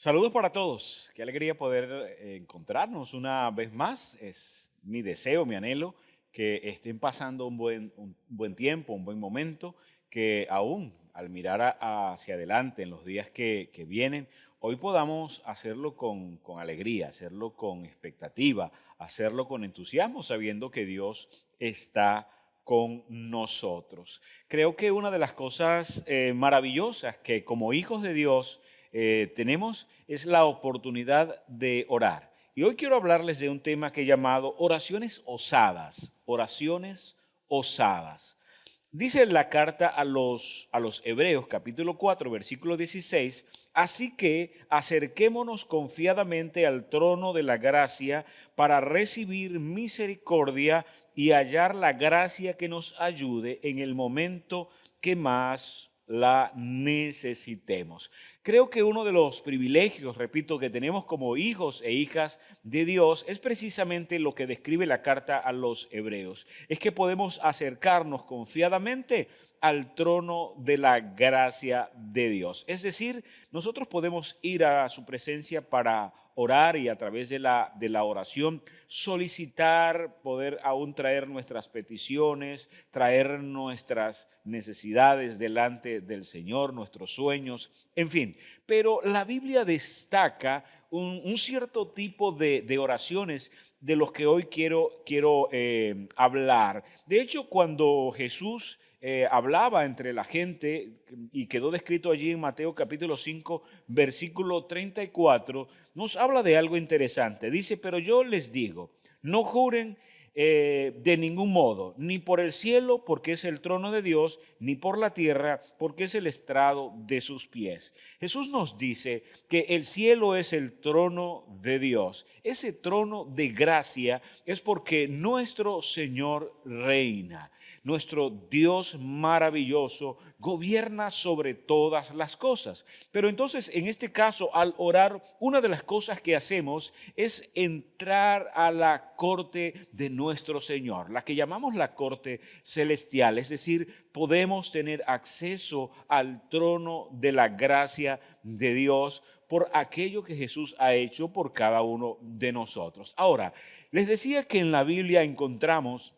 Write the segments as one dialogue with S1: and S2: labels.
S1: Saludos para todos. Qué alegría poder encontrarnos una vez más. Es mi deseo, mi anhelo, que estén pasando un buen tiempo, un buen momento, que aún al mirar hacia adelante en los días que vienen, hoy podamos hacerlo con alegría, hacerlo con expectativa, hacerlo con entusiasmo, sabiendo que Dios está con nosotros. Creo que una de las cosas maravillosas que como hijos de Dios, tenemos es la oportunidad de orar. Y hoy quiero hablarles de un tema que he llamado oraciones osadas, oraciones osadas. Dice la carta a los Hebreos, capítulo 4 versículo 16: así que acerquémonos confiadamente al trono de la gracia para recibir misericordia y hallar la gracia que nos ayude en el momento que más la necesitemos. Creo que uno de los privilegios, repito, que tenemos como hijos e hijas de Dios es precisamente lo que describe la carta a los Hebreos. Es que podemos acercarnos confiadamente al trono de la gracia de Dios. Es decir, nosotros podemos ir a su presencia para orar y a través de la oración solicitar, poder aún traer nuestras peticiones, traer nuestras necesidades delante del Señor, nuestros sueños, en fin. Pero la Biblia destaca un cierto tipo de oraciones de los que hoy quiero hablar. De hecho, cuando Jesús hablaba entre la gente y quedó descrito allí en Mateo capítulo 5, versículo 34, nos habla de algo interesante. Dice: pero yo les digo, no juren de ningún modo, ni por el cielo, porque es el trono de Dios, ni por la tierra, porque es el estrado de sus pies. Jesús nos dice que el cielo es el trono de Dios. Ese trono de gracia es porque nuestro Señor reina. Nuestro Dios maravilloso gobierna sobre todas las cosas. Pero entonces, en este caso, al orar, una de las cosas que hacemos es entrar a la corte de nuestro Señor, la que llamamos la corte celestial. Es decir, podemos tener acceso al trono de la gracia de Dios por aquello que Jesús ha hecho por cada uno de nosotros. Ahora, les decía que en la Biblia encontramos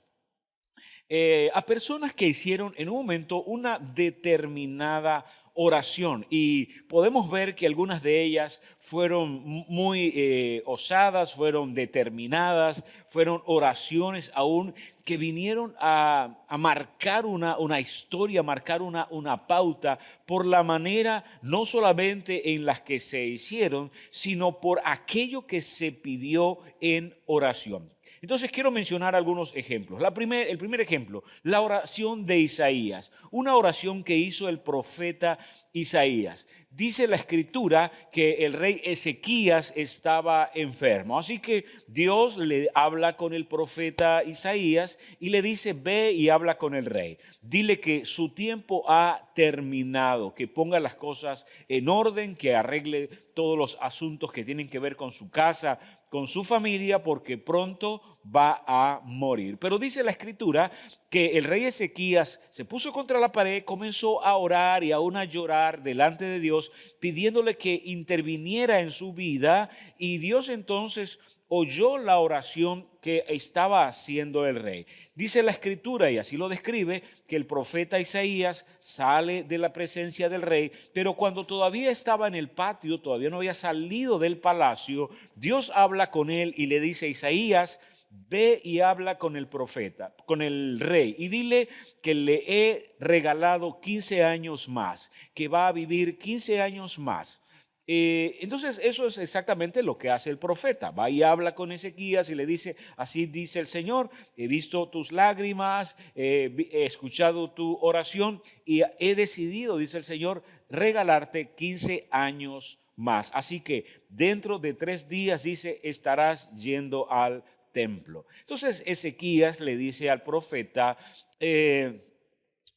S1: a personas que hicieron en un momento una determinada oración, y podemos ver que algunas de ellas fueron muy osadas, fueron determinadas, fueron oraciones aún que vinieron a marcar una historia, marcar una pauta por la manera no solamente en las que se hicieron, sino por aquello que se pidió en oración. Entonces quiero mencionar algunos ejemplos. El primer ejemplo, la oración de Isaías, una oración que hizo el profeta Isaías. Dice la escritura que el rey Ezequías estaba enfermo, así que Dios le habla con el profeta Isaías y le dice: ve y habla con el rey. Dile que su tiempo ha terminado, que ponga las cosas en orden, que arregle todos los asuntos que tienen que ver con su casa, con su familia, porque pronto va a morir. Pero dice la escritura que el rey Ezequías se puso contra la pared, comenzó a orar y aún a llorar delante de Dios, pidiéndole que interviniera en su vida, y Dios entonces oyó la oración que estaba haciendo el rey. Dice la escritura, y así lo describe, que el profeta Isaías sale de la presencia del rey, pero cuando todavía estaba en el patio, todavía no había salido del palacio, Dios habla con él y le dice: Isaías, ve y habla con el profeta, con el rey, y dile que le he regalado 15 años más, que va a vivir 15 años más. Entonces eso es exactamente lo que hace el profeta. Va y habla con Ezequías y le dice: así dice el Señor, he visto tus lágrimas, he escuchado tu oración y he decidido, dice el Señor, regalarte 15 años más. Así que dentro de 3 días, dice, estarás yendo al templo. Entonces Ezequías le dice al profeta: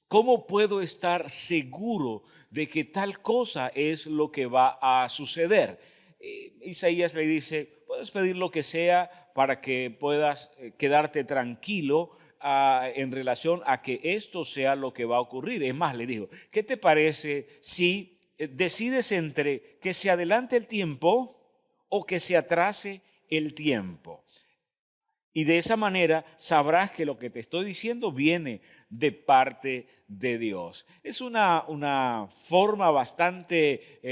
S1: ¿cómo puedo estar seguro de que tal cosa es lo que va a suceder? Isaías le dice: puedes pedir lo que sea para que puedas quedarte tranquilo en relación a que esto sea lo que va a ocurrir. Es más, le dijo: ¿qué te parece si decides entre que se adelante el tiempo o que se atrase el tiempo. Y de esa manera sabrás que lo que te estoy diciendo viene de parte de Dios. Es una forma bastante,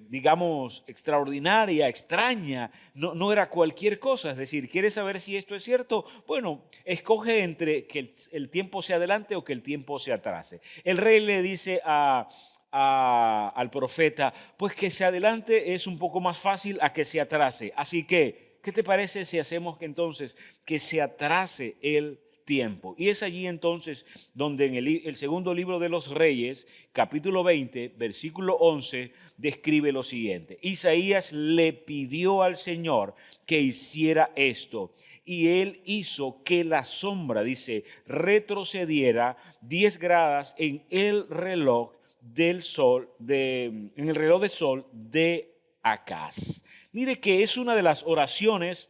S1: digamos, extraordinaria, extraña. No era cualquier cosa. Es decir, ¿quieres saber si esto es cierto? Bueno, escoge entre que el tiempo se adelante o que el tiempo se atrase. El rey le dice al profeta, pues que se adelante es un poco más fácil a que se atrase. Así que, ¿qué te parece si hacemos que entonces que se atrase el tiempo? Y es allí entonces donde en el segundo libro de los Reyes, capítulo 20, versículo 11, describe lo siguiente. Isaías le pidió al Señor que hiciera esto. Y él hizo que la sombra, dice, retrocediera 10 grados en el reloj del sol, en el reloj del sol de Acaz. Mire que es una de las oraciones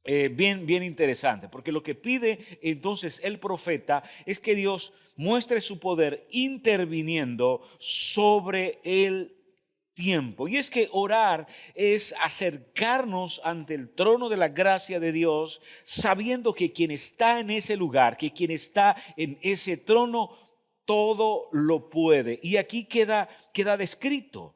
S1: bien interesante, porque lo que pide entonces el profeta es que Dios muestre su poder interviniendo sobre el tiempo. Y es que orar es acercarnos ante el trono de la gracia de Dios, sabiendo que quien está en ese lugar, que quien está en ese trono, todo lo puede. Y aquí queda descrito.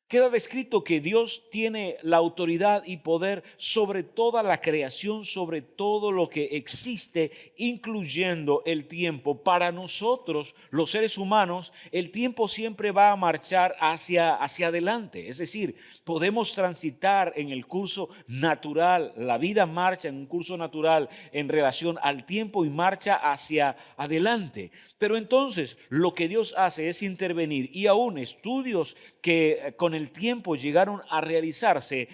S1: Queda descrito que Dios tiene la autoridad y poder sobre toda la creación, sobre todo lo que existe, incluyendo el tiempo. Para nosotros, los seres humanos, el tiempo siempre va a marchar hacia adelante. Es decir, podemos transitar en el curso natural. La vida marcha en un curso natural en relación al tiempo y marcha hacia adelante. Pero entonces lo que Dios hace es intervenir, y aún estudios que con el tiempo llegaron a realizarse,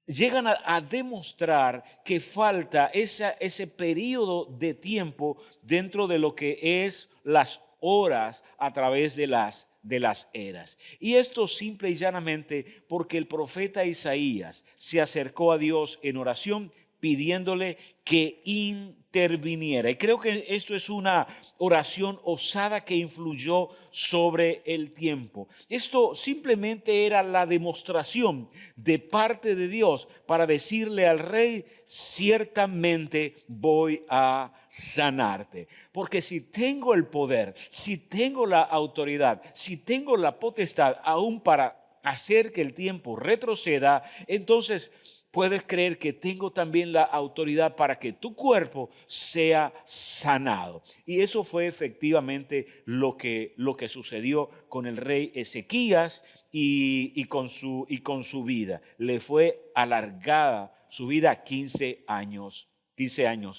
S1: llegan a demostrar que falta ese periodo de tiempo dentro de lo que es las horas a través de las eras. Y esto simple y llanamente porque el profeta Isaías se acercó a Dios en oración pidiéndole que interviniera. Y creo que esto es una oración osada que influyó sobre el tiempo. Esto simplemente era la demostración de parte de Dios para decirle al rey, ciertamente voy a sanarte. Porque si tengo el poder, si tengo la autoridad, si tengo la potestad aún para hacer que el tiempo retroceda, entonces puedes creer que tengo también la autoridad para que tu cuerpo sea sanado. Y eso fue efectivamente lo que sucedió con el rey Ezequías y con su vida. Le fue alargada su vida 15 años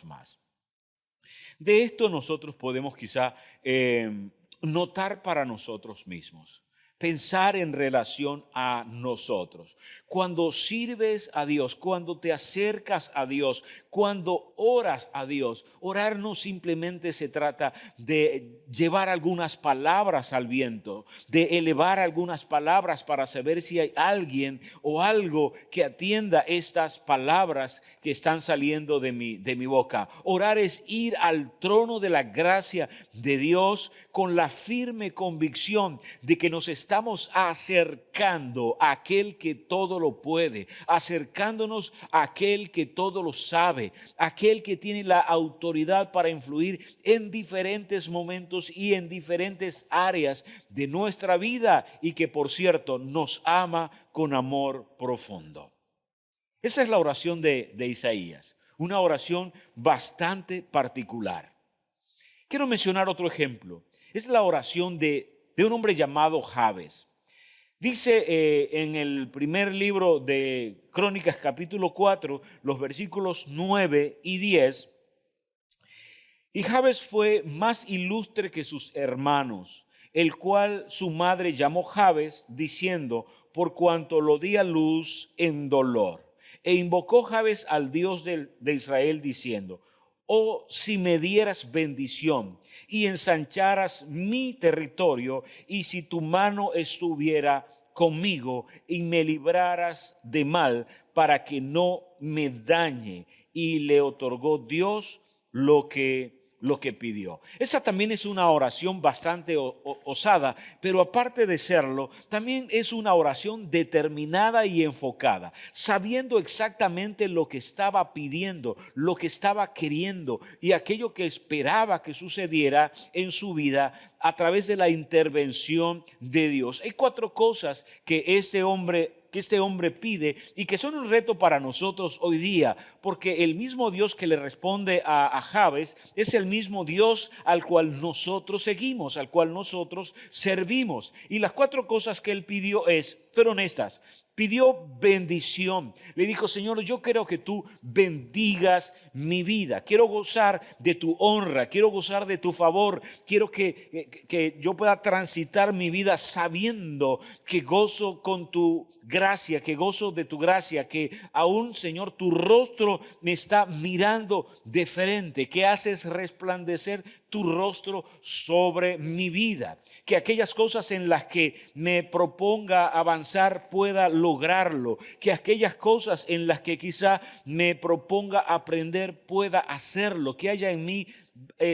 S1: más. De esto nosotros podemos quizá notar para nosotros mismos. Pensar en relación a nosotros. Cuando sirves a Dios, cuando te acercas a Dios, cuando oras a Dios, orar no simplemente se trata de llevar algunas palabras al viento, de elevar algunas palabras para saber si hay alguien o algo que atienda estas palabras que están saliendo de mi boca. Orar es ir al trono de la gracia de Dios con la firme convicción de que nos estamos acercando a aquel que todo lo puede, acercándonos a aquel que todo lo sabe, aquel que tiene la autoridad para influir en diferentes momentos y en diferentes áreas de nuestra vida y que, por cierto, nos ama con amor profundo. Esa es la oración de Isaías, una oración bastante particular. Quiero mencionar otro ejemplo. Es la oración de un hombre llamado Jabes. Dice en el primer libro de Crónicas, capítulo 4, los versículos 9 y 10. Y Jabes fue más ilustre que sus hermanos, el cual su madre llamó Jabes, diciendo, por cuanto lo di a luz en dolor. E invocó Jabes al Dios de Israel, diciendo, oh, si me dieras bendición y ensancharas mi territorio, y si tu mano estuviera conmigo y me libraras de mal para que no me dañe. Y le otorgó Dios lo que lo que pidió. Esa también es una oración bastante osada, pero aparte de serlo, también es una oración determinada y enfocada, sabiendo exactamente lo que estaba pidiendo, lo que estaba queriendo y aquello que esperaba que sucediera en su vida a través de la intervención de Dios. Hay cuatro cosas que este hombre pide y que son un reto para nosotros hoy día, porque el mismo Dios que le responde a Jabes es el mismo Dios al cual nosotros seguimos, al cual nosotros servimos. Y las cuatro cosas que él pidió fueron estas. Pidió bendición. Le dijo: Señor, yo quiero que tú bendigas mi vida. Quiero gozar de tu honra. Quiero gozar de tu favor. Quiero que yo pueda transitar mi vida sabiendo que gozo con tu gracia, que gozo de tu gracia, que aún, Señor, tu rostro me está mirando de frente, que haces resplandecer tu rostro sobre mi vida, que aquellas cosas en las que me proponga avanzar pueda lograrlo, que aquellas cosas en las que quizá me proponga aprender pueda hacerlo, que haya en mí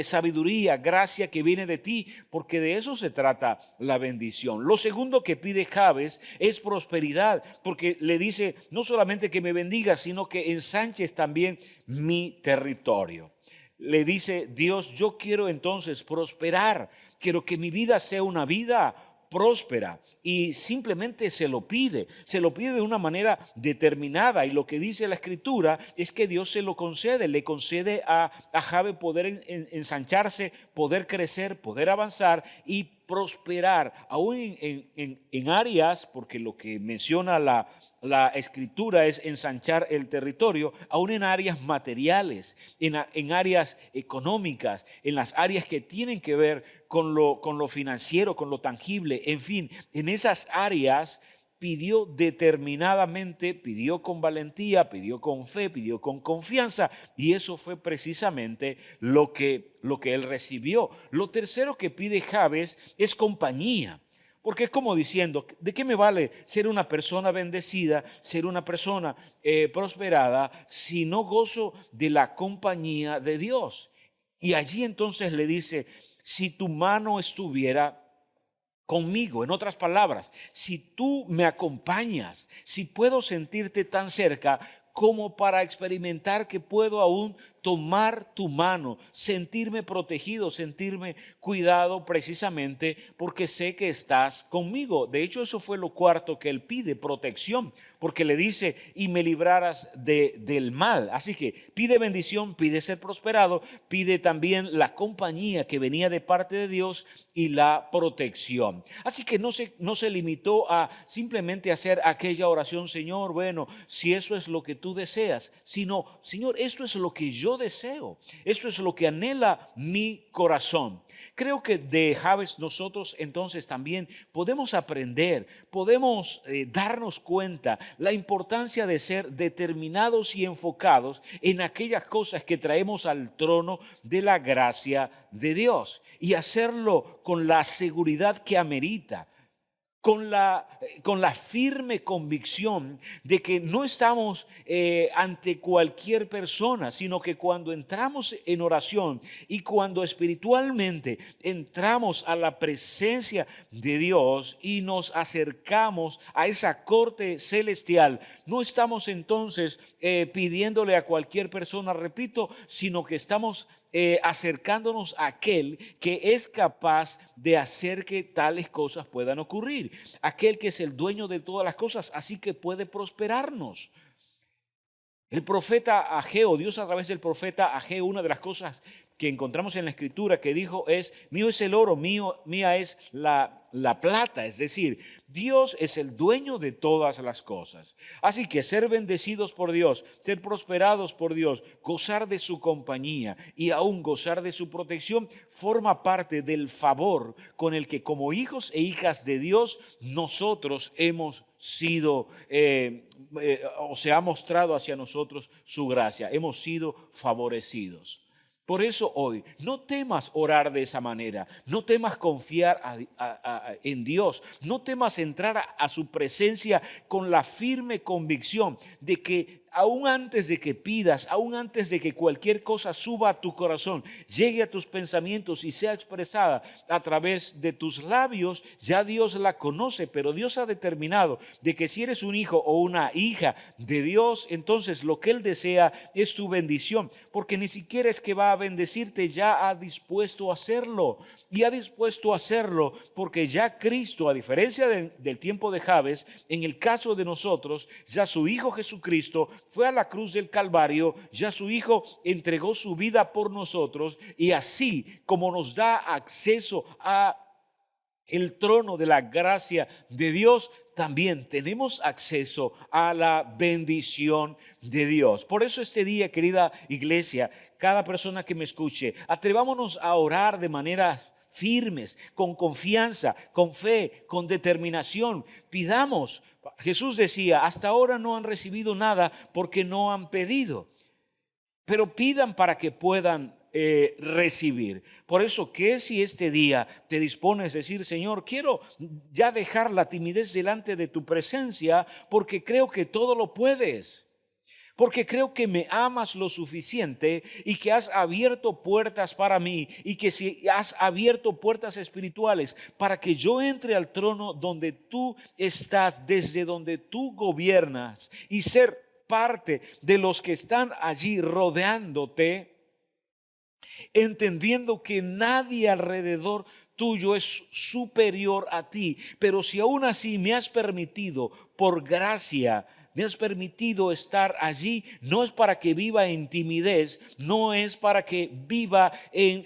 S1: sabiduría, gracia que viene de ti, porque de eso se trata la bendición. Lo segundo que pide Jabes es prosperidad, porque le dice no solamente que me bendiga, sino que ensanches también mi territorio. Le dice Dios: yo quiero entonces prosperar, quiero que mi vida sea una vida próspera, y simplemente se lo pide de una manera determinada, y lo que dice la Escritura es que Dios se lo concede, le concede a Jabe poder ensancharse, poder crecer, poder avanzar y prosperar, aún en áreas, porque lo que menciona la Escritura es ensanchar el territorio, aún en áreas materiales, en áreas económicas, en las áreas que tienen que ver con lo financiero, con lo tangible, en fin, en esas áreas pidió determinadamente, pidió con valentía, pidió con fe, pidió con confianza, y eso fue precisamente lo que él recibió. Lo tercero que pide Jabes es compañía. Porque es como diciendo: ¿de qué me vale ser una persona bendecida, ser una persona prosperada, si no gozo de la compañía de Dios? Y allí entonces le dice: si tu mano estuviera conmigo, en otras palabras, si tú me acompañas, si puedo sentirte tan cerca como para experimentar que puedo aún tomar tu mano, sentirme protegido, sentirme cuidado, precisamente porque sé que estás conmigo. De hecho, eso fue lo cuarto que él pide: protección, porque le dice: y me librarás del mal. Así que pide bendición, pide ser prosperado, pide también la compañía que venía de parte de Dios y la protección. Así que no se limitó a simplemente hacer aquella oración: Señor, bueno, si eso es lo que tú deseas, sino: Señor, esto es lo que yo deseo, esto es lo que anhela mi corazón. Creo que de Jabes nosotros entonces también podemos aprender, podemos darnos cuenta la importancia de ser determinados y enfocados en aquellas cosas que traemos al trono de la gracia de Dios, y hacerlo con la seguridad que amerita, con la firme convicción de que no estamos ante cualquier persona, sino que cuando entramos en oración y cuando espiritualmente entramos a la presencia de Dios y nos acercamos a esa corte celestial, no estamos entonces pidiéndole a cualquier persona, repito, sino que estamos acercándonos a aquel que es capaz de hacer que tales cosas puedan ocurrir, aquel que es el dueño de todas las cosas, así que puede prosperarnos. El profeta Ageo, Dios a través del profeta Ageo, una de las cosas que encontramos en la Escritura que dijo es: mío es el oro, mía es la plata. Es decir, Dios es el dueño de todas las cosas. Así que ser bendecidos por Dios, ser prosperados por Dios, gozar de su compañía y aún gozar de su protección forma parte del favor con el que, como hijos e hijas de Dios, nosotros hemos sido, o se ha mostrado hacia nosotros su gracia. Hemos sido favorecidos. Por eso hoy, no temas orar de esa manera, no temas confiar en Dios, no temas entrar a su presencia con la firme convicción de que aún antes de que pidas, aún antes de que cualquier cosa suba a tu corazón, llegue a tus pensamientos y sea expresada a través de tus labios, ya Dios la conoce, pero Dios ha determinado de que si eres un hijo o una hija de Dios, entonces lo que Él desea es tu bendición, porque ni siquiera es que va a bendecirte, ya ha dispuesto a hacerlo, y ha dispuesto a hacerlo porque ya Cristo, a diferencia del tiempo de Jabes, en el caso de nosotros, ya su Hijo Jesucristo fue a la cruz del Calvario, ya su Hijo entregó su vida por nosotros, y así como nos da acceso a el trono de la gracia de Dios, también tenemos acceso a la bendición de Dios. Por eso este día, querida iglesia, cada persona que me escuche, atrevámonos a orar de manera firmes, con confianza, con fe, con determinación. Pidamos. Jesús decía, hasta ahora no han recibido nada porque no han pedido. Pero pidan para que puedan recibir. Por eso, ¿qué si este día te dispones a decir, Señor, quiero ya dejar la timidez delante de tu presencia porque creo que todo lo puedes? Porque creo que me amas lo suficiente y que has abierto puertas para mí, y que si has abierto puertas espirituales para que yo entre al trono donde tú estás, desde donde tú gobiernas, y ser parte de los que están allí rodeándote, entendiendo que nadie alrededor tuyo es superior a ti. Pero si aún así me has permitido, por gracia, me has permitido estar allí, no es para que viva en timidez, no es para que viva en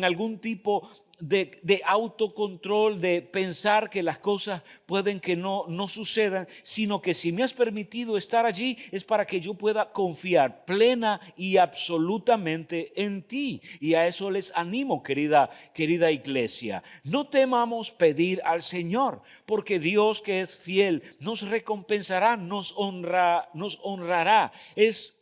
S1: algún tipo de autocontrol, de pensar que las cosas pueden que no sucedan, sino que si me has permitido estar allí es para que yo pueda confiar plena y absolutamente en ti. Y a eso les animo, querida iglesia. No temamos pedir al Señor, porque Dios, que es fiel, nos recompensará, nos honrará. Es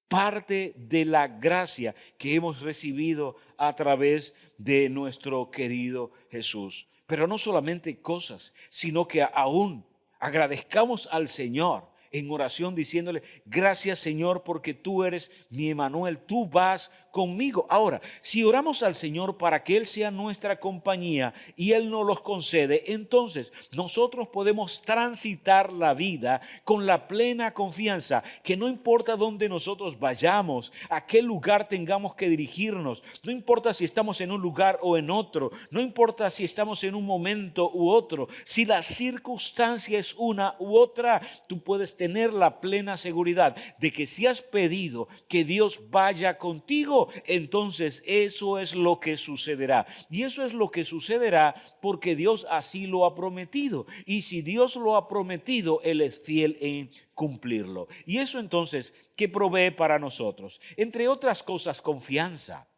S1: parte de la gracia que hemos recibido a través de nuestro querido Jesús. Pero no solamente cosas, sino que aún agradezcamos al Señor en oración diciéndole, gracias Señor porque tú eres mi Emmanuel, tú vas conmigo. Ahora, si oramos al Señor para que Él sea nuestra compañía y Él nos los concede, entonces nosotros podemos transitar la vida con la plena confianza que no importa dónde nosotros vayamos, a qué lugar tengamos que dirigirnos, no importa si estamos en un lugar o en otro, no importa si estamos en un momento u otro, si la circunstancia es una u otra, tú puedes tener la plena seguridad de que si has pedido que Dios vaya contigo, entonces eso es lo que sucederá. Y eso es lo que sucederá porque Dios así lo ha prometido. Y si Dios lo ha prometido, Él es fiel en cumplirlo. Y eso entonces, ¿qué provee para nosotros? Entre otras cosas, confianza.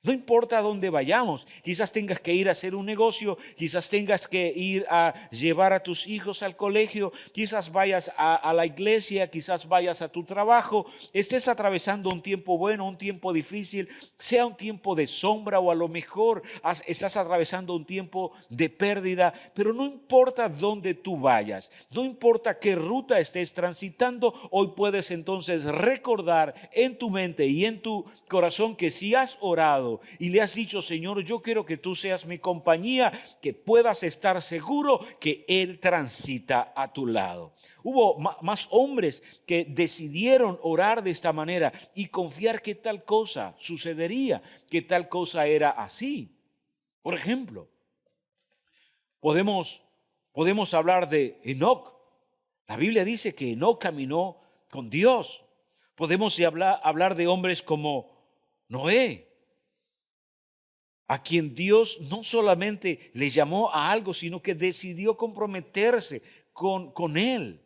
S1: No importa a dónde vayamos, quizás tengas que ir a hacer un negocio, quizás tengas que ir a llevar a tus hijos al colegio, quizás vayas a la iglesia, quizás vayas a tu trabajo, estés atravesando un tiempo bueno, un tiempo difícil, sea un tiempo de sombra o a lo mejor estás atravesando un tiempo de pérdida, pero no importa dónde tú vayas, no importa qué ruta estés transitando, hoy puedes entonces recordar en tu mente y en tu corazón que si has orado y le has dicho, Señor, yo quiero que tú seas mi compañía, que puedas estar seguro que Él transita a tu lado. Hubo más hombres que decidieron orar de esta manera y confiar que tal cosa sucedería, que tal cosa era así. Por ejemplo, podemos hablar de Enoc. La Biblia dice que Enoc caminó con Dios. Podemos hablar de hombres como Noé, a quien Dios no solamente le llamó a algo, sino que decidió comprometerse con Él.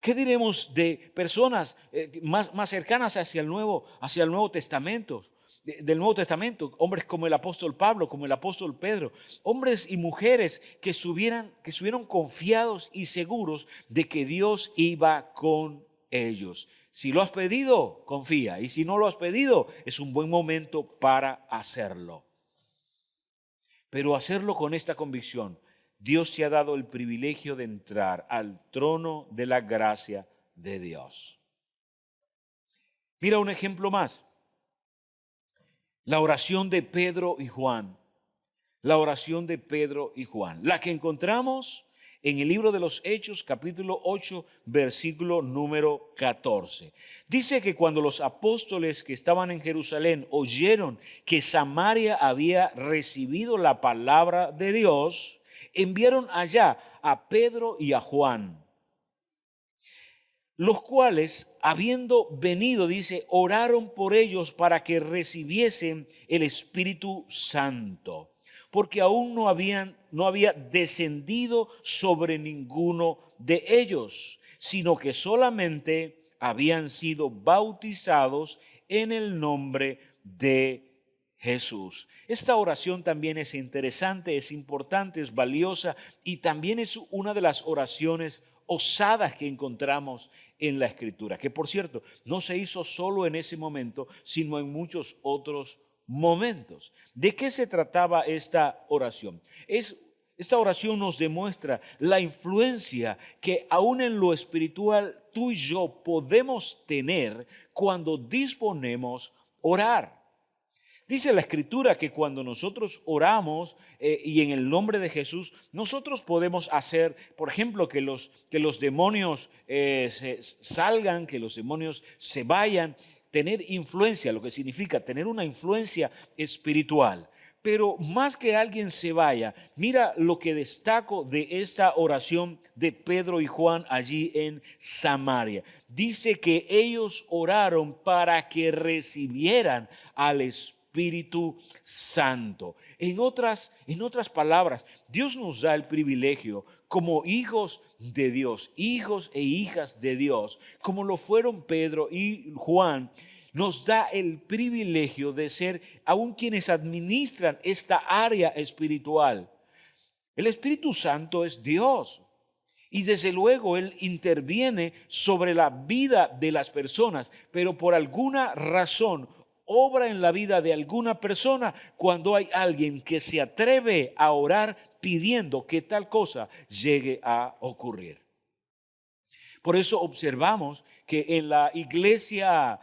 S1: ¿Qué diremos de personas más cercanas hacia el Nuevo Testamento? Del Nuevo Testamento, hombres como el apóstol Pablo, como el apóstol Pedro, hombres y mujeres que estuvieron confiados y seguros de que Dios iba con ellos. Si lo has pedido, confía. Y si no lo has pedido, es un buen momento para hacerlo. Pero hacerlo con esta convicción. Dios te ha dado el privilegio de entrar al trono de la gracia de Dios. Mira un ejemplo más. La oración de Pedro y Juan. La oración de Pedro y Juan. La que encontramos en el libro de los Hechos, capítulo 8, versículo número 14. Dice que cuando los apóstoles que estaban en Jerusalén oyeron que Samaria había recibido la palabra de Dios, enviaron allá a Pedro y a Juan, los cuales, habiendo venido, dice, oraron por ellos para que recibiesen el Espíritu Santo, porque aún no había descendido sobre ninguno de ellos, sino que solamente habían sido bautizados en el nombre de Jesús. Esta oración también es interesante, es importante, es valiosa y también es una de las oraciones osadas que encontramos en la Escritura, que por cierto no se hizo solo en ese momento, sino en muchos otros momentos. ¿De qué se trataba esta oración? Esta oración nos demuestra la influencia que aún en lo espiritual tú y yo podemos tener cuando disponemos orar. Dice la Escritura que cuando nosotros oramos y en el nombre de Jesús, nosotros podemos hacer, por ejemplo, que los demonios salgan, que los demonios se vayan, tener influencia, lo que significa tener una influencia espiritual. Pero más que alguien se vaya, mira lo que destaco de esta oración de Pedro y Juan allí en Samaria. Dice que ellos oraron para que recibieran al Espíritu Santo. En otras palabras, Dios nos da el privilegio como hijos de Dios, hijos e hijas de Dios, como lo fueron Pedro y Juan. Nos da el privilegio de ser aún quienes administran esta área espiritual. El Espíritu Santo es Dios y desde luego Él interviene sobre la vida de las personas, pero por alguna razón obra en la vida de alguna persona cuando hay alguien que se atreve a orar pidiendo que tal cosa llegue a ocurrir. Por eso observamos que en la iglesia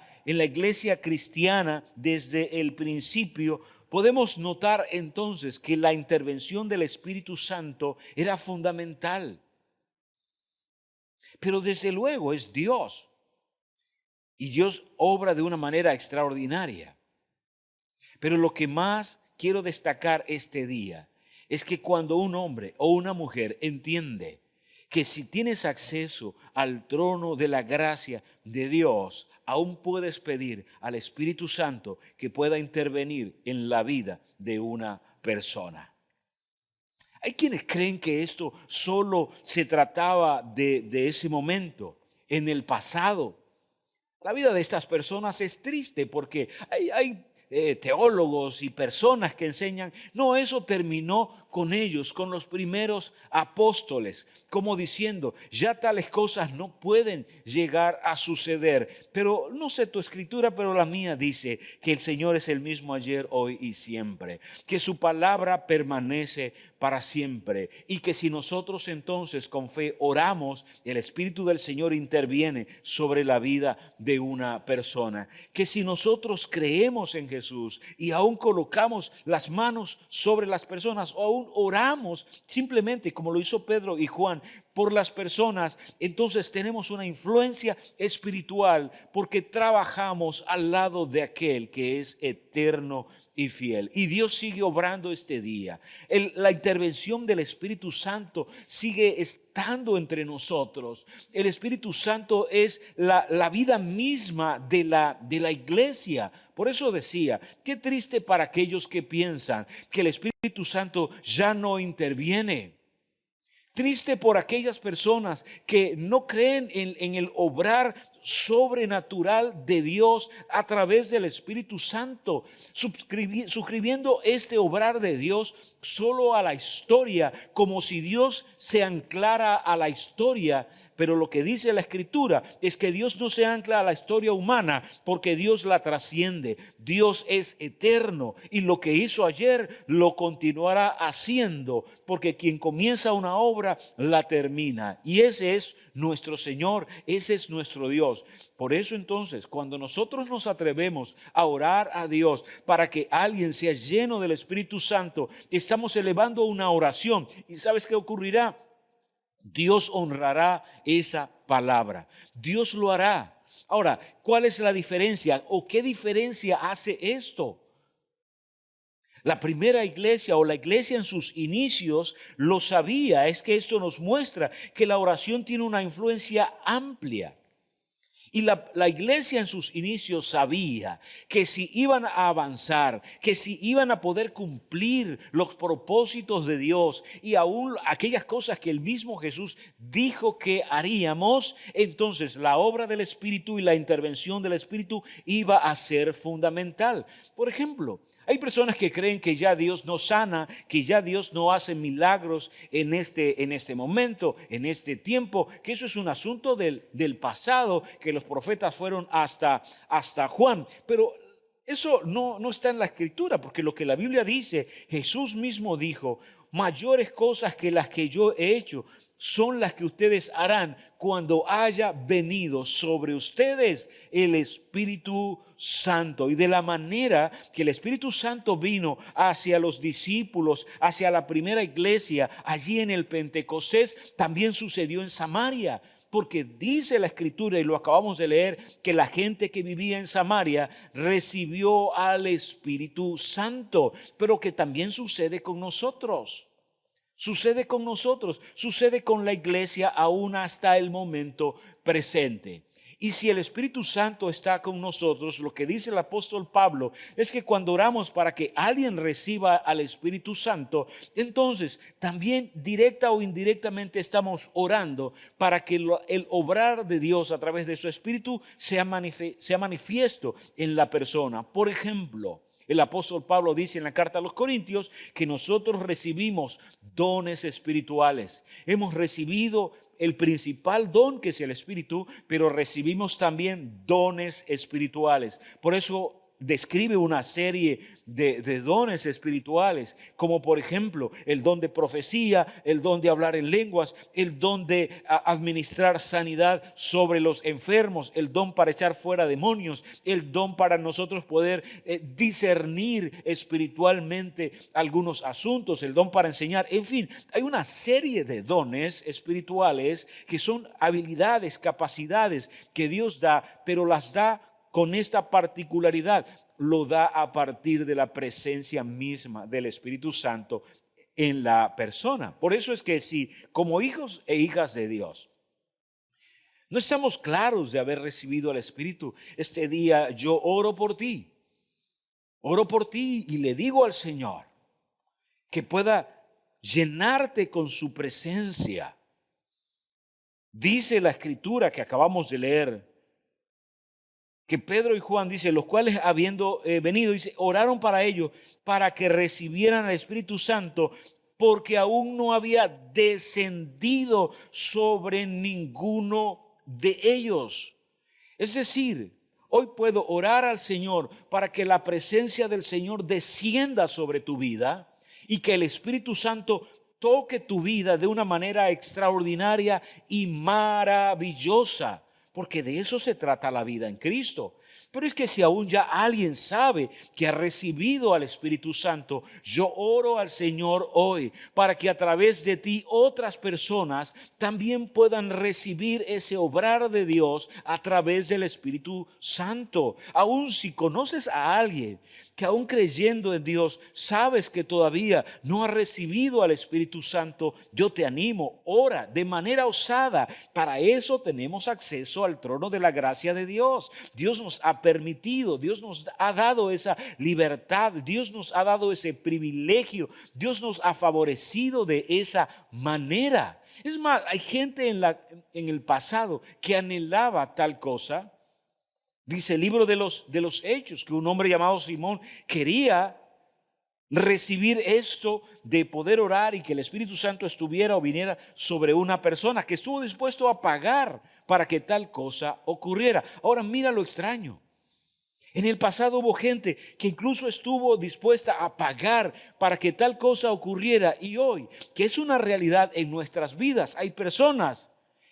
S1: cristiana, desde el principio, podemos notar entonces que la intervención del Espíritu Santo era fundamental. Pero desde luego es Dios. Y Dios obra de una manera extraordinaria. Pero lo que más quiero destacar este día es que cuando un hombre o una mujer entiende que si tienes acceso al trono de la gracia de Dios, aún puedes pedir al Espíritu Santo que pueda intervenir en la vida de una persona. Hay quienes creen que esto solo se trataba de ese momento, en el pasado. La vida de estas personas es triste porque hay teólogos y personas que enseñan, no, eso terminó con ellos, con los primeros apóstoles, como diciendo, ya tales cosas no pueden llegar a suceder. Pero no sé tu escritura, pero la mía dice que el Señor es el mismo ayer, hoy y siempre, que su palabra permanece para siempre y que si nosotros entonces con fe oramos, el Espíritu del Señor interviene sobre la vida de una persona. Que si nosotros creemos en Jesús y aún colocamos las manos sobre las personas o aún oramos simplemente como lo hizo Pedro y Juan por las personas, entonces tenemos una influencia espiritual porque trabajamos al lado de aquel que es eterno y fiel. Y Dios sigue obrando este día. La intervención del Espíritu Santo sigue estando entre nosotros. El Espíritu Santo es la vida misma de la iglesia. Por eso decía, qué triste para aquellos que piensan que el Espíritu Santo ya no interviene. Triste por aquellas personas que no creen en el obrar sobrenatural de Dios a través del Espíritu Santo, suscribiendo este obrar de Dios solo a la historia, como si Dios se anclara a la historia. Pero lo que dice la Escritura es que Dios no se ancla a la historia humana, porque Dios la trasciende. Dios es eterno y lo que hizo ayer lo continuará haciendo, porque quien comienza una obra la termina. Y ese es nuestro Señor, ese es nuestro Dios. Por eso entonces, cuando nosotros nos atrevemos a orar a Dios para que alguien sea lleno del Espíritu Santo, estamos elevando una oración. ¿Y sabes qué ocurrirá? Dios honrará esa palabra. Dios lo hará. Ahora, ¿cuál es la diferencia o qué diferencia hace esto? La primera iglesia o la iglesia en sus inicios lo sabía. Es que esto nos muestra que la oración tiene una influencia amplia. Y la iglesia en sus inicios sabía que si iban a avanzar, que si iban a poder cumplir los propósitos de Dios y aún aquellas cosas que el mismo Jesús dijo que haríamos, entonces la obra del Espíritu y la intervención del Espíritu iba a ser fundamental. Por ejemplo, hay personas que creen que ya Dios no sana, que ya Dios no hace milagros en este momento, en este tiempo, que eso es un asunto del pasado, que los profetas fueron hasta Juan. Pero eso no está en la Escritura, porque lo que la Biblia dice, Jesús mismo dijo, mayores cosas que las que yo he hecho son las que ustedes harán cuando haya venido sobre ustedes el Espíritu Santo. Y de la manera que el Espíritu Santo vino hacia los discípulos, hacia la primera iglesia, allí en el Pentecostés, también sucedió en Samaria. Porque dice la Escritura, y lo acabamos de leer, que la gente que vivía en Samaria recibió al Espíritu Santo, pero que también sucede con nosotros. Sucede con nosotros, sucede con la iglesia aún hasta el momento presente. Y si el Espíritu Santo está con nosotros, lo que dice el apóstol Pablo es que cuando oramos para que alguien reciba al Espíritu Santo, entonces también directa o indirectamente estamos orando para que el obrar de Dios a través de su Espíritu sea manifiesto en la persona. Por ejemplo, el apóstol Pablo dice en la carta a los Corintios que nosotros recibimos dones espirituales. Hemos recibido el principal don, que es el Espíritu, pero recibimos también dones espirituales. Por eso describe una serie de dones espirituales, como por ejemplo el don de profecía, el don de hablar en lenguas, el don de administrar sanidad sobre los enfermos, el don para echar fuera demonios, el don para nosotros poder discernir espiritualmente algunos asuntos, el don para enseñar. En fin, hay una serie de dones espirituales que son habilidades, capacidades que Dios da, pero las da con esta particularidad, lo da a partir de la presencia misma del Espíritu Santo en la persona. Por eso es que si como hijos e hijas de Dios no estamos claros de haber recibido al Espíritu, este día yo oro por ti y le digo al Señor que pueda llenarte con su presencia. Dice la Escritura que acabamos de leer, que Pedro y Juan, dice, los cuales habiendo venido, dice, oraron para ellos, para que recibieran al Espíritu Santo, porque aún no había descendido sobre ninguno de ellos. Es decir, hoy puedo orar al Señor para que la presencia del Señor descienda sobre tu vida y que el Espíritu Santo toque tu vida de una manera extraordinaria y maravillosa. Porque de eso se trata la vida en Cristo. Pero es que si aún ya alguien sabe que ha recibido al Espíritu Santo, yo oro al Señor hoy para que a través de ti otras personas también puedan recibir ese obrar de Dios a través del Espíritu Santo. Aún si conoces a alguien que aún creyendo en Dios sabes que todavía no ha recibido al Espíritu Santo, yo te animo, ora de manera osada. Para eso tenemos acceso al trono de la gracia de Dios. Dios nos ha permitido, Dios nos ha dado esa libertad, Dios nos ha dado ese privilegio, Dios nos ha favorecido de esa manera. Es más, hay gente en el pasado que anhelaba tal cosa. Dice el libro de los Hechos que un hombre llamado Simón quería recibir esto de poder orar y que el Espíritu Santo estuviera o viniera sobre una persona, que estuvo dispuesto a pagar para que tal cosa ocurriera. Ahora mira lo extraño. En el pasado hubo gente que incluso estuvo dispuesta a pagar para que tal cosa ocurriera, y hoy, que es una realidad en nuestras vidas, hay personas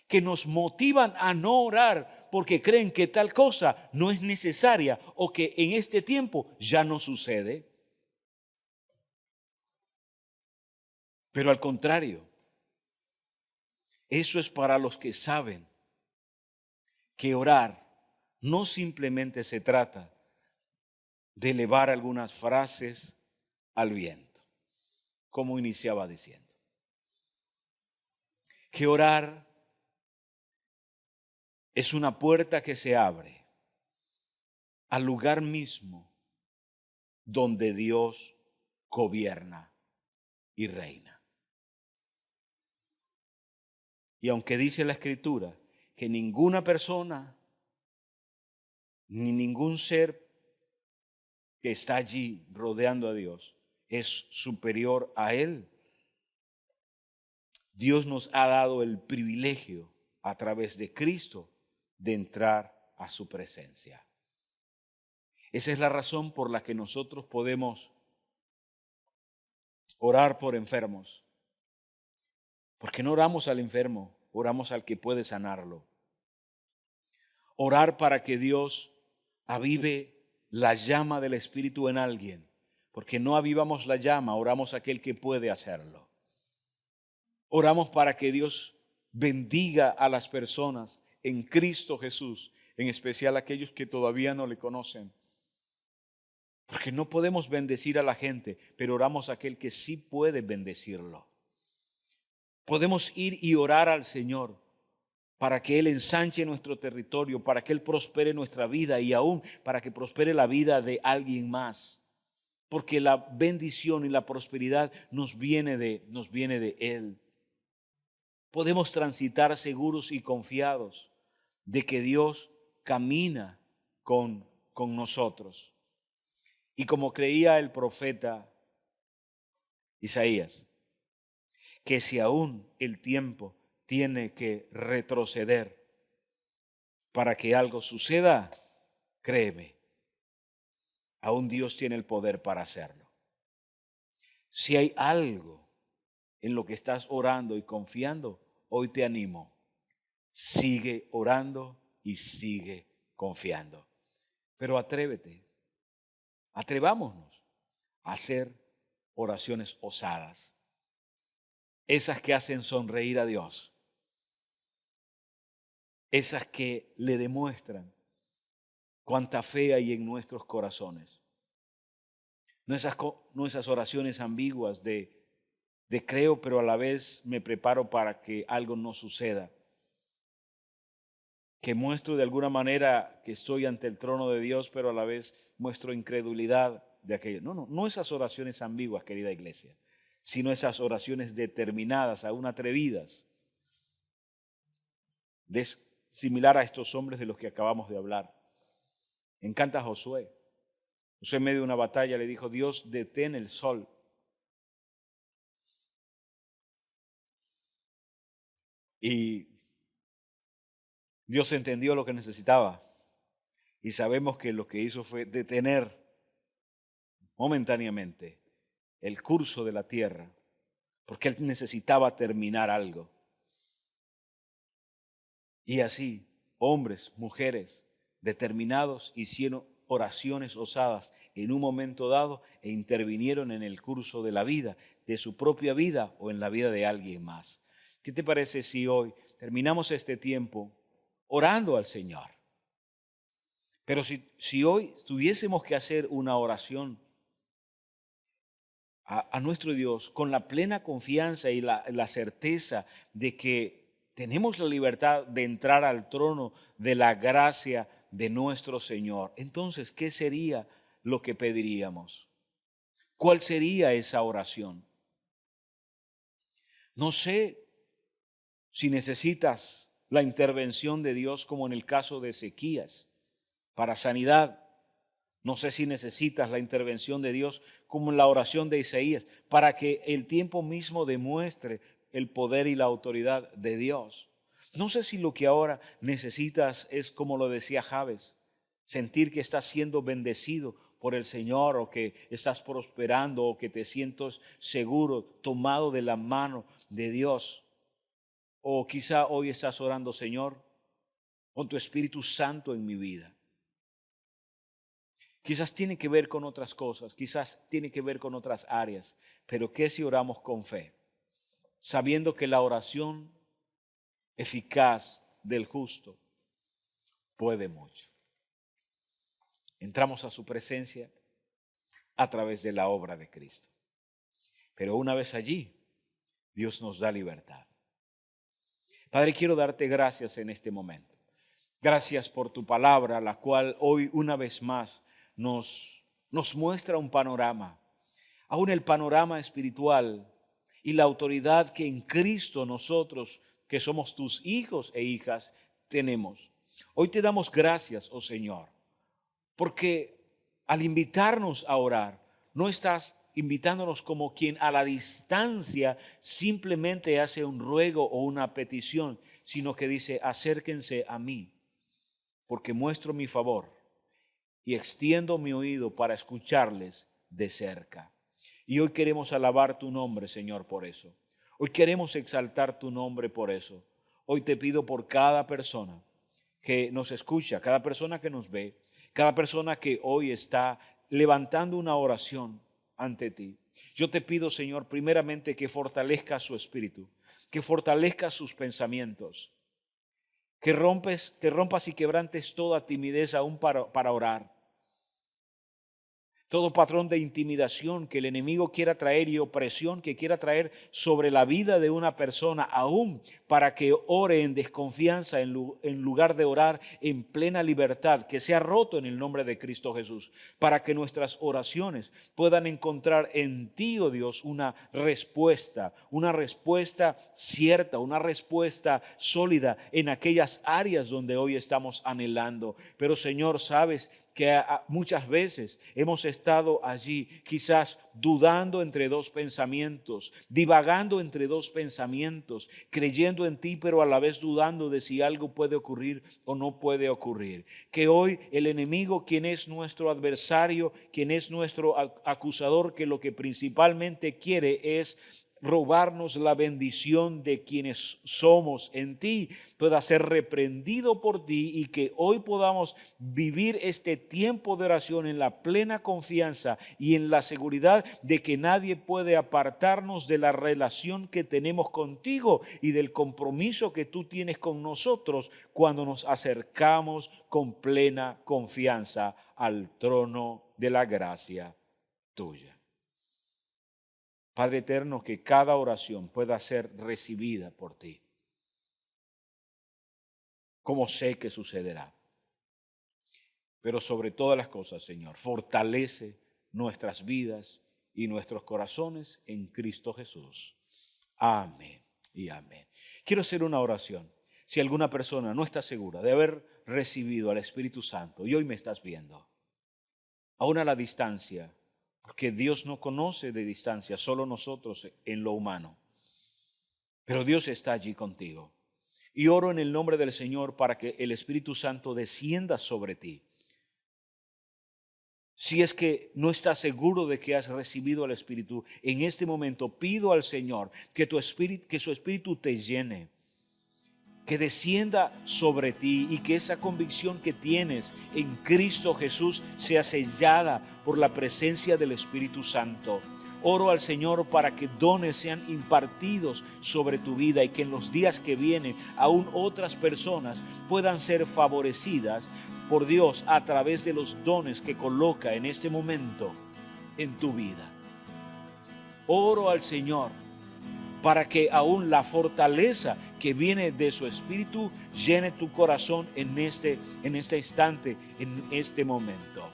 S1: que nos motivan a no orar porque creen que tal cosa no es necesaria o que en este tiempo ya no sucede. Pero al contrario, eso es para los que saben que orar no simplemente se trata de elevar algunas frases al viento, como iniciaba diciendo. Que orar es una puerta que se abre al lugar mismo donde Dios gobierna y reina. Y aunque dice la Escritura que ninguna persona ni ningún ser que está allí rodeando a Dios es superior a Él, Dios nos ha dado el privilegio a través de Cristo de entrar a su presencia. Esa es la razón por la que nosotros podemos orar por enfermos. Porque no oramos al enfermo, oramos al que puede sanarlo. Orar para que Dios avive la llama del Espíritu en alguien. Porque no avivamos la llama, oramos a aquel que puede hacerlo. Oramos para que Dios bendiga a las personas en Cristo Jesús, en especial aquellos que todavía no le conocen. Porque no podemos bendecir a la gente, pero oramos a aquel que sí puede bendecirlo. Podemos ir y orar al Señor para que Él ensanche nuestro territorio, para que Él prospere nuestra vida y aún para que prospere la vida de alguien más. Porque la bendición y la prosperidad nos viene de Él. Podemos transitar seguros y confiados de que Dios camina con nosotros. Y como creía el profeta Isaías, que si aún el tiempo tiene que retroceder para que algo suceda, créeme, aún Dios tiene el poder para hacerlo. Si hay algo en lo que estás orando y confiando, hoy te animo, sigue orando y sigue confiando. Pero atrevámonos a hacer oraciones osadas, esas que hacen sonreír a Dios, esas que le demuestran cuánta fe hay en nuestros corazones. No esas oraciones ambiguas de creo, pero a la vez me preparo para que algo no suceda. Que muestro de alguna manera que estoy ante el trono de Dios, pero a la vez muestro incredulidad de aquello. No esas oraciones ambiguas, querida iglesia, sino esas oraciones determinadas, aún atrevidas, similar a estos hombres de los que acabamos de hablar. Me encanta Josué. Josué en medio de una batalla le dijo: Dios, detén el sol. Y Dios entendió lo que necesitaba. Y sabemos que lo que hizo fue detener momentáneamente el curso de la tierra, porque él necesitaba terminar algo. Y así, hombres, mujeres, determinados, hicieron oraciones osadas en un momento dado e intervinieron en el curso de la vida, de su propia vida o en la vida de alguien más. ¿Qué te parece si hoy terminamos este tiempo orando al Señor? Pero si hoy tuviésemos que hacer una oración a nuestro Dios con la plena confianza y la certeza de que tenemos la libertad de entrar al trono de la gracia de nuestro Señor. Entonces, ¿qué sería lo que pediríamos? ¿Cuál sería esa oración? No sé si necesitas la intervención de Dios como en el caso de Ezequías para sanidad. No sé si necesitas la intervención de Dios como en la oración de Isaías para que el tiempo mismo demuestre el poder y la autoridad de Dios. No sé si lo que ahora necesitas es, como lo decía Jabes, sentir que estás siendo bendecido por el Señor, o que estás prosperando, o que te sientes seguro, tomado de la mano de Dios. O quizá hoy estás orando: Señor, pon tu Espíritu Santo en mi vida. Quizás tiene que ver con otras cosas, quizás tiene que ver con otras áreas, pero ¿qué si oramos con fe? Sabiendo que la oración eficaz del justo puede mucho. Entramos a su presencia a través de la obra de Cristo. Pero una vez allí, Dios nos da libertad. Padre, quiero darte gracias en este momento. Gracias por tu palabra, la cual hoy una vez más nos muestra un panorama, aún el panorama espiritual y la autoridad que en Cristo nosotros, que somos tus hijos e hijas, tenemos. Hoy te damos gracias, oh Señor, porque al invitarnos a orar, no estás invitándonos como quien a la distancia simplemente hace un ruego o una petición, sino que dice: acérquense a mí, porque muestro mi favor y extiendo mi oído para escucharles de cerca. Y hoy queremos alabar tu nombre, Señor, por eso. Hoy queremos exaltar tu nombre por eso. Hoy te pido por cada persona que nos escucha, cada persona que nos ve, cada persona que hoy está levantando una oración ante ti. Yo te pido, Señor, primeramente que fortalezca su espíritu, que fortalezca sus pensamientos, que rompas y quebrantes toda timidez aún para orar. Todo patrón de intimidación que el enemigo quiera traer y opresión que quiera traer sobre la vida de una persona, aún para que ore en desconfianza en lugar de orar en plena libertad, que sea roto en el nombre de Cristo Jesús, para que nuestras oraciones puedan encontrar en ti, oh Dios, una respuesta cierta, una respuesta sólida en aquellas áreas donde hoy estamos anhelando. Pero Señor, sabes que muchas veces hemos estado allí quizás dudando entre dos pensamientos, divagando entre dos pensamientos, creyendo en ti, pero a la vez dudando de si algo puede ocurrir o no puede ocurrir. Que hoy el enemigo, quien es nuestro adversario, quien es nuestro acusador, que lo que principalmente quiere es robarnos la bendición de quienes somos en ti, pueda ser reprendido por ti, y que hoy podamos vivir este tiempo de oración en la plena confianza y en la seguridad de que nadie puede apartarnos de la relación que tenemos contigo y del compromiso que tú tienes con nosotros cuando nos acercamos con plena confianza al trono de la gracia tuya. Padre eterno, que cada oración pueda ser recibida por ti. Como sé que sucederá. Pero sobre todas las cosas, Señor, fortalece nuestras vidas y nuestros corazones en Cristo Jesús. Amén y amén. Quiero hacer una oración. Si alguna persona no está segura de haber recibido al Espíritu Santo y hoy me estás viendo, aún a la distancia, porque Dios no conoce de distancia, solo nosotros en lo humano. Pero Dios está allí contigo. Y oro en el nombre del Señor para que el Espíritu Santo descienda sobre ti. Si es que no estás seguro de que has recibido al Espíritu, en este momento pido al Señor que su Espíritu te llene, que descienda sobre ti, y que esa convicción que tienes en Cristo Jesús sea sellada por la presencia del Espíritu Santo. Oro al Señor para que dones sean impartidos sobre tu vida, y que en los días que vienen aún otras personas puedan ser favorecidas por Dios a través de los dones que coloca en este momento en tu vida. Oro al Señor para que aún la fortaleza que viene de su Espíritu llene tu corazón en este instante, en este momento.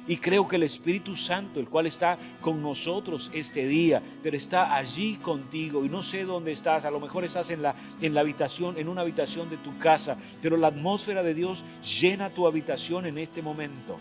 S1: Y creo que el Espíritu Santo, el cual está con nosotros este día, pero está allí contigo, y no sé dónde estás, a lo mejor estás en la habitación, en una habitación de tu casa, pero la atmósfera de Dios llena tu habitación en este momento.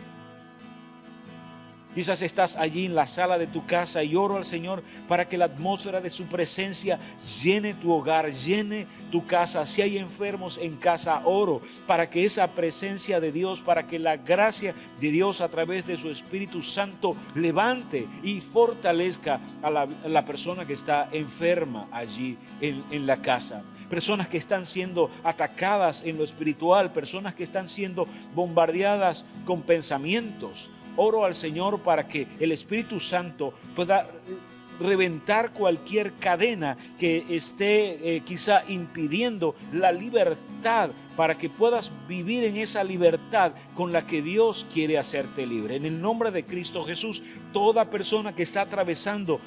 S1: Quizás estás allí en la sala de tu casa y oro al Señor para que la atmósfera de su presencia llene tu hogar, llene tu casa. Si hay enfermos en casa, oro para que esa presencia de Dios, para que la gracia de Dios a través de su Espíritu Santo levante y fortalezca a la persona que está enferma allí en la casa. Personas que están siendo atacadas en lo espiritual, personas que están siendo bombardeadas con pensamientos. Oro al Señor para que el Espíritu Santo pueda reventar cualquier cadena que esté quizá impidiendo la libertad, para que puedas vivir en esa libertad con la que Dios quiere hacerte libre. En el nombre de Cristo Jesús, toda persona que está atravesando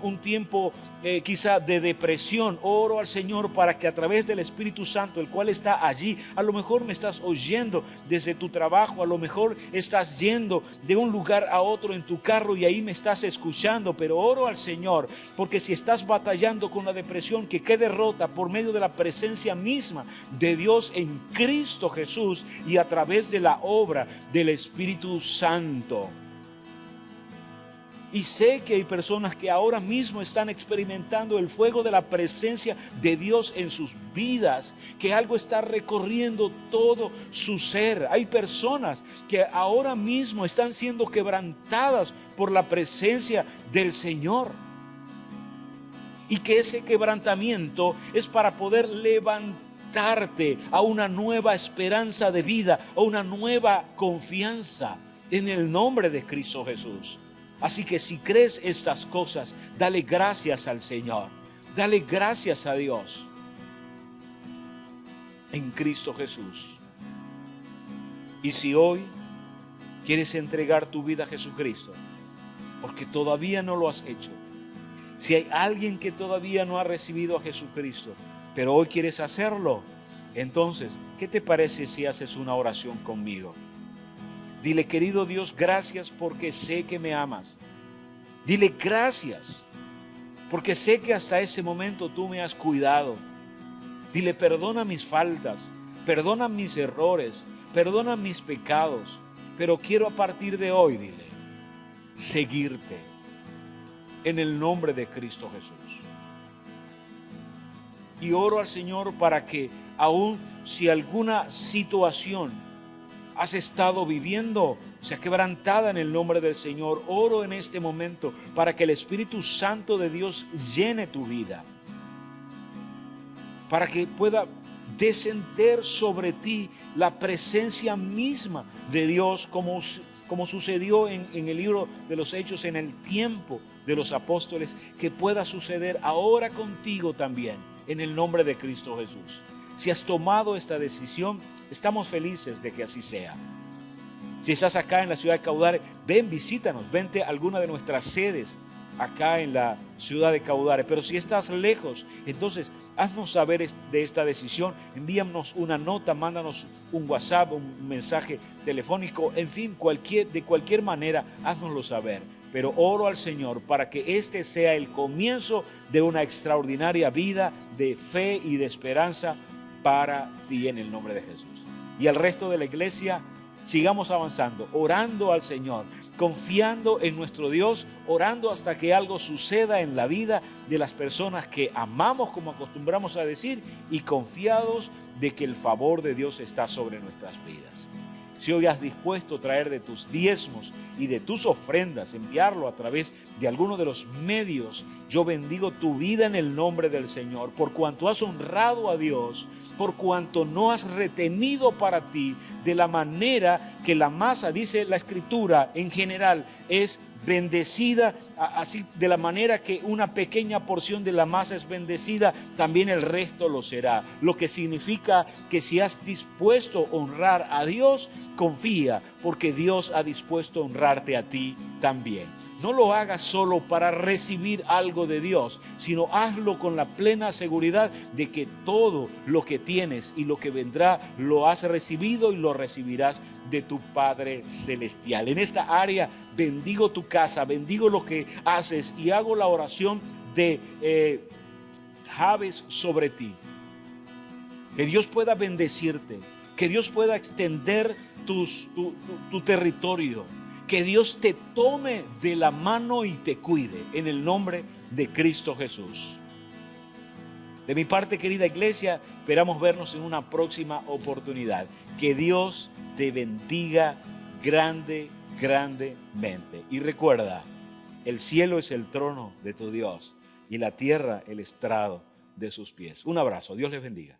S1: un tiempo quizá de depresión, oro al Señor para que a través del Espíritu Santo, el cual está allí, a lo mejor me estás oyendo desde tu trabajo, a lo mejor estás yendo de un lugar a otro en tu carro y ahí me estás escuchando, pero oro al Señor porque si estás batallando con la depresión, que quede rota por medio de la presencia misma de Dios en Cristo Jesús y a través de la obra del Espíritu Santo. Y sé que hay personas que ahora mismo están experimentando el fuego de la presencia de Dios en sus vidas, que algo está recorriendo todo su ser. Hay personas que ahora mismo están siendo quebrantadas por la presencia del Señor. Y que ese quebrantamiento es para poder levantarte a una nueva esperanza de vida, a una nueva confianza en el nombre de Cristo Jesús. Así que si crees estas cosas, dale gracias al Señor. Dale gracias a Dios en Cristo Jesús. Y si hoy quieres entregar tu vida a Jesucristo, porque todavía no lo has hecho, si hay alguien que todavía no ha recibido a Jesucristo, pero hoy quieres hacerlo, entonces, ¿qué te parece si haces una oración conmigo? Dile, querido Dios, gracias porque sé que me amas. Dile gracias porque sé que hasta ese momento tú me has cuidado. Dile, perdona mis faltas, perdona mis errores, perdona mis pecados, pero quiero a partir de hoy, dile, seguirte en el nombre de Cristo Jesús. Y oro al Señor para que aun si alguna situación has estado viviendo sea quebrantada en el nombre del Señor, oro en este momento para que el Espíritu Santo de Dios llene tu vida, para que pueda descender sobre ti la presencia misma de Dios, como sucedió en el libro de los Hechos en el tiempo de los apóstoles, que pueda suceder ahora contigo también en el nombre de Cristo Jesús. Si has tomado esta decisión, estamos felices de que así sea. Si estás acá en la ciudad de Caudare, ven, visítanos, vente a alguna de nuestras sedes acá en la ciudad de Caudare. Pero si estás lejos, entonces haznos saber de esta decisión, envíanos una nota, mándanos un WhatsApp, un mensaje telefónico, en fin, de cualquier manera, haznoslo saber. Pero oro al Señor para que este sea el comienzo de una extraordinaria vida de fe y de esperanza para ti en el nombre de Jesús. Y al resto de la iglesia, sigamos avanzando, orando al Señor, confiando en nuestro Dios, orando hasta que algo suceda en la vida de las personas que amamos, como acostumbramos a decir, y confiados de que el favor de Dios está sobre nuestras vidas. Si hoy has dispuesto a traer de tus diezmos y de tus ofrendas, enviarlo a través de alguno de los medios, yo bendigo tu vida en el nombre del Señor, por cuanto has honrado a Dios, por cuanto no has retenido para ti de la manera que la masa, dice la Escritura en general, es bendecida, así de la manera que una pequeña porción de la masa es bendecida, también el resto lo será. Lo que significa que si has dispuesto a honrar a Dios, confía, porque Dios ha dispuesto a honrarte a ti también. no lo hagas solo para recibir algo de Dios, sino hazlo con la plena seguridad de que todo lo que tienes y lo que vendrá lo has recibido y lo recibirás de tu Padre Celestial. En esta área bendigo tu casa, bendigo lo que haces y hago la oración de Jabes sobre ti. Que Dios pueda bendecirte, que Dios pueda extender tu territorio, que Dios te tome de la mano y te cuide en el nombre de Cristo Jesús. De mi parte, querida iglesia, esperamos vernos en una próxima oportunidad. Que Dios te bendiga grandemente. Y recuerda, el cielo es el trono de tu Dios y la tierra el estrado de sus pies. Un abrazo, Dios les bendiga.